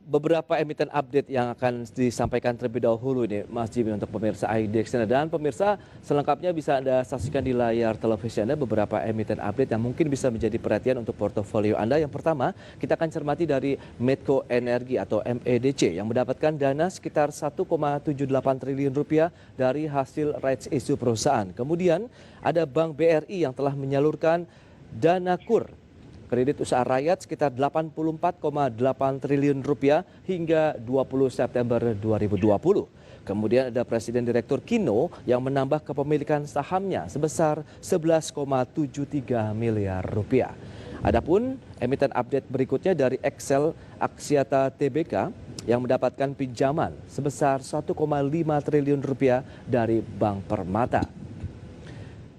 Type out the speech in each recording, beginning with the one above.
Beberapa emiten update yang akan disampaikan terlebih dahulu ini Mas Jimmy untuk pemirsa IDX, dan pemirsa selengkapnya bisa Anda saksikan di layar televisi Anda beberapa emiten update yang mungkin bisa menjadi perhatian untuk portofolio Anda. Yang pertama, kita akan cermati dari Medco Energi atau MEDC yang mendapatkan dana sekitar 1,78 triliun rupiah dari hasil rights issue perusahaan. Kemudian ada Bank BRI yang telah menyalurkan dana KUR kredit usaha rakyat sekitar 84,8 triliun rupiah hingga 20 September 2020. Kemudian ada Presiden Direktur Kino yang menambah kepemilikan sahamnya sebesar 11,73 miliar rupiah. Adapun emiten update berikutnya dari Excel Aksiata Tbk yang mendapatkan pinjaman sebesar 1,5 triliun rupiah dari Bank Permata.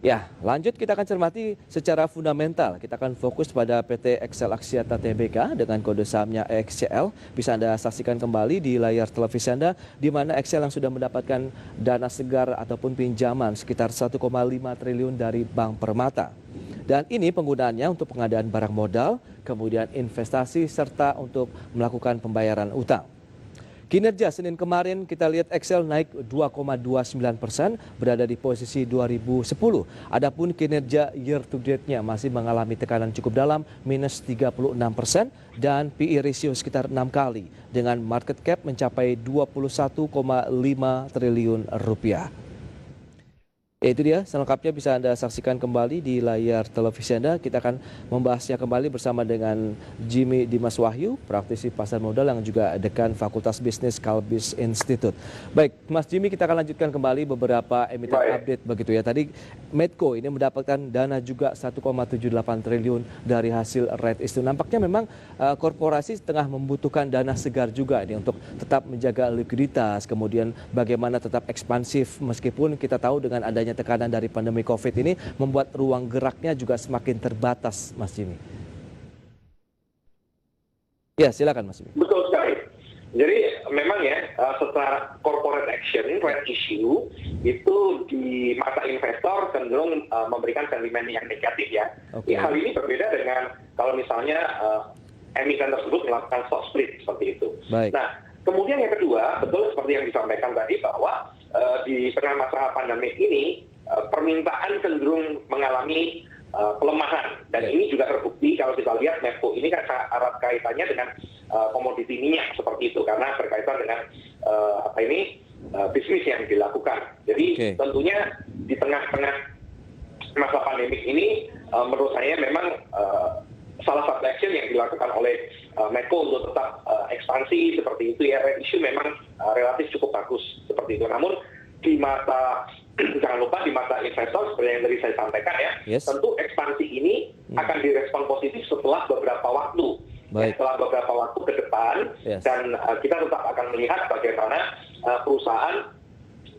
Ya, lanjut kita akan cermati secara fundamental. Kita akan fokus pada PT Excel Aksiata Tbk dengan kode sahamnya EXCL. Bisa Anda saksikan kembali di layar televisi Anda, di mana Excel yang sudah mendapatkan dana segar ataupun pinjaman sekitar 1,5 triliun dari Bank Permata. Dan ini penggunaannya untuk pengadaan barang modal, kemudian investasi, serta untuk melakukan pembayaran utang. Kinerja Senin kemarin kita lihat Excel naik 2,29%, berada di posisi 2010. Adapun kinerja year to date-nya masih mengalami tekanan cukup dalam, minus 36%, dan PE ratio sekitar 6 kali dengan market cap mencapai 21,5 triliun rupiah. Ya, itu dia selengkapnya bisa Anda saksikan kembali di layar televisi Anda. Kita akan membahasnya kembali bersama dengan Jimmy Dimas Wahyu, praktisi pasar modal yang juga dekan Fakultas Bisnis Kalbis Institute. Baik, Mas Jimmy, kita akan lanjutkan kembali beberapa emiten update begitu ya. Tadi Medco ini mendapatkan dana juga 1,78 triliun dari hasil rights issue. Nampaknya memang korporasi tengah membutuhkan dana segar juga ini untuk tetap menjaga likuiditas, kemudian bagaimana tetap ekspansif meskipun kita tahu dengan adanya tekanan dari pandemi COVID ini membuat ruang geraknya juga semakin terbatas, Mas Jimmy. Ya, silakan Mas Jimmy. Betul sekali. Jadi memang ya setelah corporate action, right issue itu di mata investor cenderung memberikan sentimen yang negatif ya. Okay. Hal ini berbeda dengan kalau misalnya emiten tersebut melakukan stock split seperti itu. Baik. Nah, kemudian yang kedua, betul seperti yang disampaikan tadi bahwa di tengah masa pandemi ini permintaan cenderung mengalami pelemahan, dan ini juga terbukti kalau kita lihat Medco ini kan erat kaitannya dengan komoditi minyak seperti itu karena berkaitan dengan bisnis yang dilakukan. Jadi tentunya di tengah-tengah masa pandemi ini menurut saya memang salah satu action yang dilakukan oleh Medco untuk tetap ekspansi seperti itu ya, issue memang relatif cukup bagus seperti itu. Namun di mata jangan lupa di mata investor seperti yang tadi saya sampaikan ya, tentu ekspansi ini akan direspon positif setelah beberapa waktu. Ya, setelah beberapa waktu ke depan, dan kita tetap akan melihat bagaimana perusahaan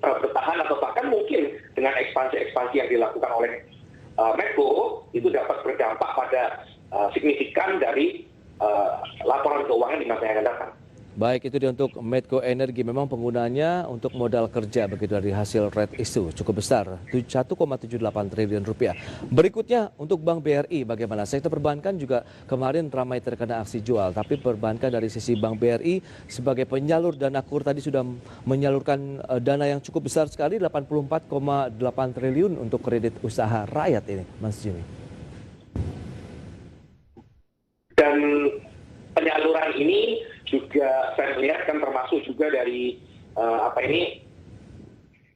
bertahan atau bahkan mungkin dengan ekspansi-ekspansi yang dilakukan oleh Medco itu dapat berdampak pada signifikan dari laporan keuangan di masa yang akan datang. Baik, itu dia untuk Medco Energi. Memang penggunaannya untuk modal kerja begitu dari hasil rights issue cukup besar, 1,78 triliun rupiah. Berikutnya untuk Bank BRI bagaimana? Sektor perbankan juga kemarin ramai terkena aksi jual, tapi perbankan dari sisi Bank BRI sebagai penyalur dana KUR tadi sudah menyalurkan dana yang cukup besar sekali, 84,8 triliun untuk kredit usaha rakyat ini, Mas Jimmy. Dan penyaluran ini juga saya melihat kan termasuk juga dari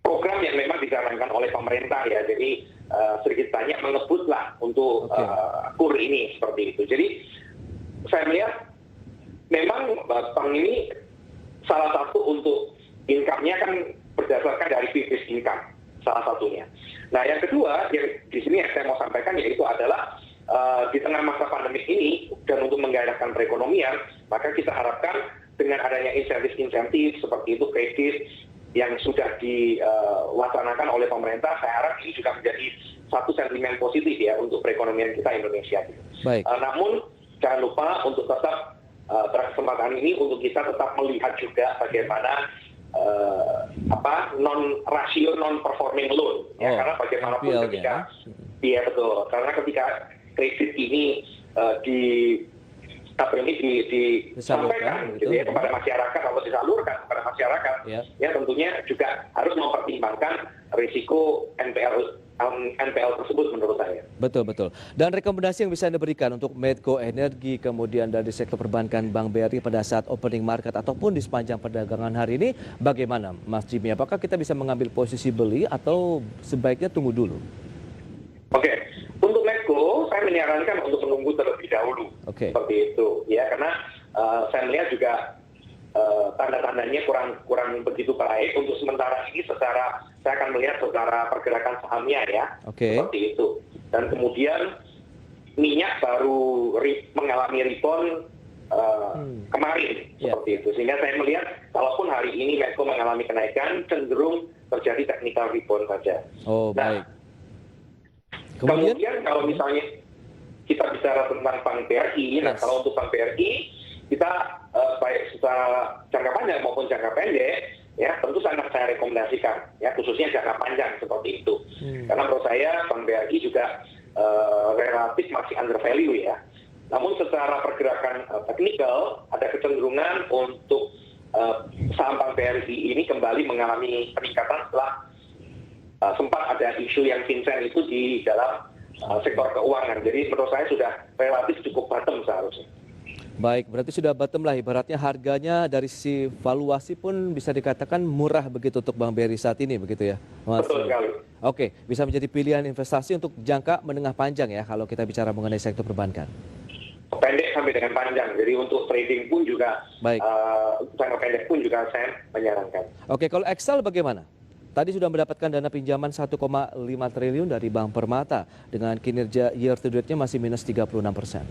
program yang memang dijalankan oleh pemerintah ya. Jadi sedikit banyak mengebutlah untuk KUR ini seperti itu. Jadi saya melihat memang bank ini salah satu untuk income-nya kan berdasarkan dari business income salah satunya. Nah yang kedua yang di sini yang saya mau sampaikan yaitu adalah di tengah masa pandemi ini dan untuk menggairahkan perekonomian, maka kita harapkan dengan adanya insentif-insentif seperti itu kredit yang sudah diwacanakan oleh pemerintah, saya harap ini juga menjadi satu sentimen positif ya untuk perekonomian kita Indonesia. Baik. Namun jangan lupa untuk tetap pada kesempatan ini untuk kita tetap melihat juga bagaimana rasio non performing loan ya, karena bagaimanapun ketika iya betul, karena ketika kredit ini April ini disampaikan gitu ya kepada masyarakat atau disalurkan kepada masyarakat, ya tentunya juga harus mempertimbangkan risiko NPL tersebut menurut saya. Betul. Dan rekomendasi yang bisa Anda berikan untuk Medco Energi, kemudian dari sektor perbankan Bank BRI pada saat opening market ataupun di sepanjang perdagangan hari ini, bagaimana Mas Jimmy? Apakah kita bisa mengambil posisi beli atau sebaiknya tunggu dulu? Oke, untuk Medco saya menyarankan untuk menunggu terlebih dahulu, seperti itu, ya karena saya melihat juga tanda-tandanya kurang begitu baik untuk sementara ini. Saya akan melihat secara pergerakan sahamnya ya, seperti itu. Dan kemudian minyak baru mengalami rebound kemarin, seperti itu. Sehingga saya melihat kalaupun hari ini Medco mengalami kenaikan, cenderung terjadi technical rebound saja. Baik. Kemudian kalau misalnya kita bicara tentang Bank BRI, nah kalau untuk Bank BRI kita baik secara jangka panjang maupun jangka pendek, ya tentu sangat saya rekomendasikan, ya khususnya jangka panjang seperti itu. Karena menurut saya Bank BRI juga relatif masih under value ya. Namun secara pergerakan teknikal ada kecenderungan untuk saham Bank BRI ini kembali mengalami peningkatan setelah sempat ada isu yang Vincent itu di dalam sektor keuangan. Jadi menurut saya sudah relatif cukup bottom seharusnya. Baik, berarti sudah bottom lah, ibaratnya harganya dari sisi valuasi pun bisa dikatakan murah begitu untuk Bank BRI saat ini begitu ya, Mas? Betul sekali. Oke, bisa menjadi pilihan investasi untuk jangka menengah panjang ya kalau kita bicara mengenai sektor perbankan. Pendek sampai dengan panjang, jadi untuk trading pun juga, jangka pendek pun juga saya menyarankan. Oke, kalau Excel bagaimana? Tadi sudah mendapatkan dana pinjaman 1,5 triliun dari Bank Permata dengan kinerja year to date-nya masih minus 36%.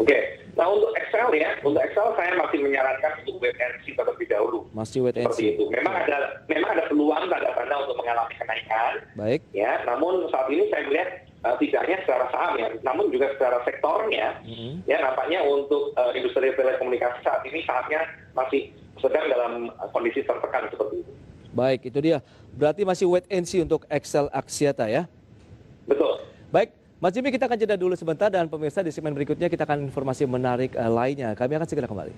Oke, nah untuk Excel ya, untuk Excel saya masih menyarankan untuk wait and see terlebih dahulu. Masih wait and see. Seperti itu. Memang ada peluang tanda-tanda untuk mengalami kenaikan. Baik. Ya, namun saat ini saya melihat tidak hanya secara saham ya, namun juga secara sektornya. Ya, nampaknya untuk industri telekomunikasi saat ini sahamnya masih sedang dalam kondisi tertekan seperti itu. Baik, itu dia. Berarti masih wait and see untuk Excel Axiata ya? Betul. Baik, Mas Jimmy, kita akan jeda dulu sebentar dan pemirsa di segmen berikutnya kita akan informasi menarik lainnya. Kami akan segera kembali.